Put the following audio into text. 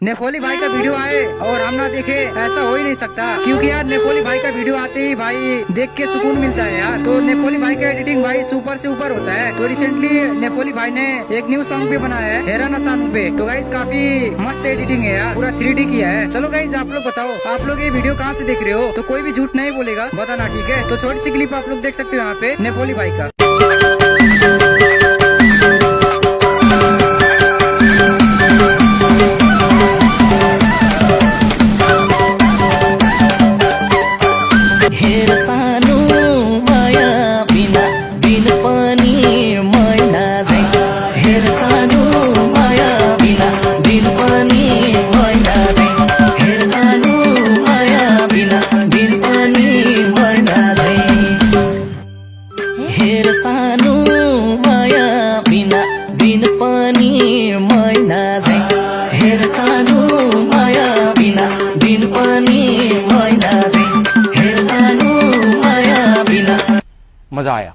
Napoli भाई का video आए और हम ना देखे, ऐसा हो ही नहीं सकता। क्योंकि यार नेपोली भाई का वीडियो आते ही भाई देख के सुकून मिलता है यार। तो नेपोली भाई का एडिटिंग भाई सुपर से ऊपर होता है। तो रिसेंटली नेपोली भाई ने एक न्यू सॉन्ग भी बनाया है हेरा नसानू पे। तो गाइज काफी मस्त एडिटिंग है यार, पूरा 3D किया है। चलो गाइज आप लोग बताओ, आप लोग ये वीडियो कहाँ से देख रहे हो? तो कोई भी झूठ नहीं बोलेगा, बताना ठीक है। तो छोटी सी क्लिप आप लोग देख सकते हो यहाँ पे नेपोली भाई का। हेर सानो माया बिना दिन पनि मैना झै। हेर सानो माया बिना दिन पनि मैना झै। हेर सानो माया बिना। मजा आया।